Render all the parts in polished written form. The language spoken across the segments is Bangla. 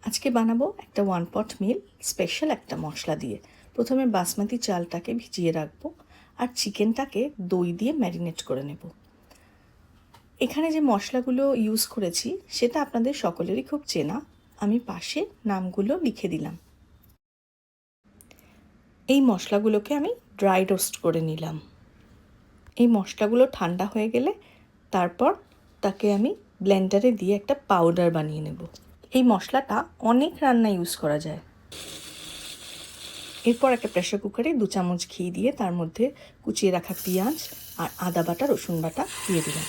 আজকে বানাবো একটা 1 পট মিল স্পেশাল একটা মশলা দিয়ে। প্রথমে বাসমতি চালটাকে ভিজিয়ে রাখবো আর চিকেনটাকে দই দিয়ে ম্যারিনেট করে নেব। এখানে যে মশলাগুলো ইউজ করেছি সেটা আপনাদের সকলেরই খুব চেনা, আমি পাশে নামগুলো লিখে দিলাম। এই মশলাগুলোকে আমি ড্রাই রোস্ট করে নিলাম। এই মশলাগুলো ঠান্ডা হয়ে গেলে তারপর তাকে আমি ব্লেন্ডারে দিয়ে একটা পাউডার বানিয়ে নেব। এই মশলাটা অনেক রান্না ইউজ করা যায়। এরপর একটা প্রেসার কুকারে 2 চামচ ঘি দিয়ে তার মধ্যে কুচিয়ে রাখা পেঁয়াজ আর আদা বাটা রসুন বাটা দিয়ে দিলাম।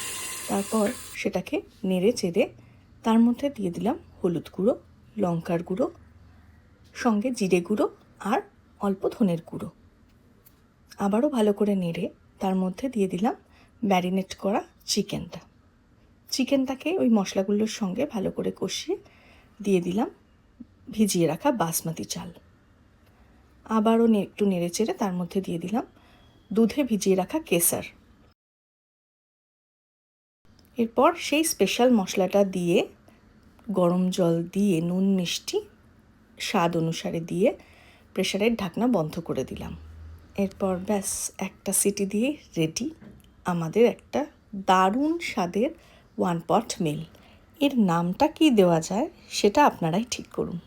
তারপর সেটাকে নেড়ে চেড়ে তার মধ্যে দিয়ে দিলাম হলুদ গুঁড়ো, লঙ্কার গুঁড়ো, সঙ্গে জিরে গুঁড়ো আর অল্প ধনের গুঁড়ো। আবারও ভালো করে নেড়ে তার মধ্যে দিয়ে দিলাম ম্যারিনেট করা চিকেনটাকে ওই মশলাগুলোর সঙ্গে ভালো করে কষিয়ে দিয়ে দিলাম ভিজিয়ে রাখা বাসমতি চাল। আবারও একটু নেড়ে চেড়ে তার মধ্যে দিয়ে দিলাম দুধে ভিজিয়ে রাখা কেসার। এরপর সেই স্পেশাল মশলাটা দিয়ে গরম জল দিয়ে নুন মিষ্টি স্বাদ অনুসারে দিয়ে প্রেসারের ঢাকনা বন্ধ করে দিলাম। এরপর ব্যাস একটা সিটি দিয়ে রেডি আমাদের একটা দারুণ স্বাদের 1 পট মিল। এর নামটা কি দেওয়া যায় সেটা আপনারাই ঠিক করুন।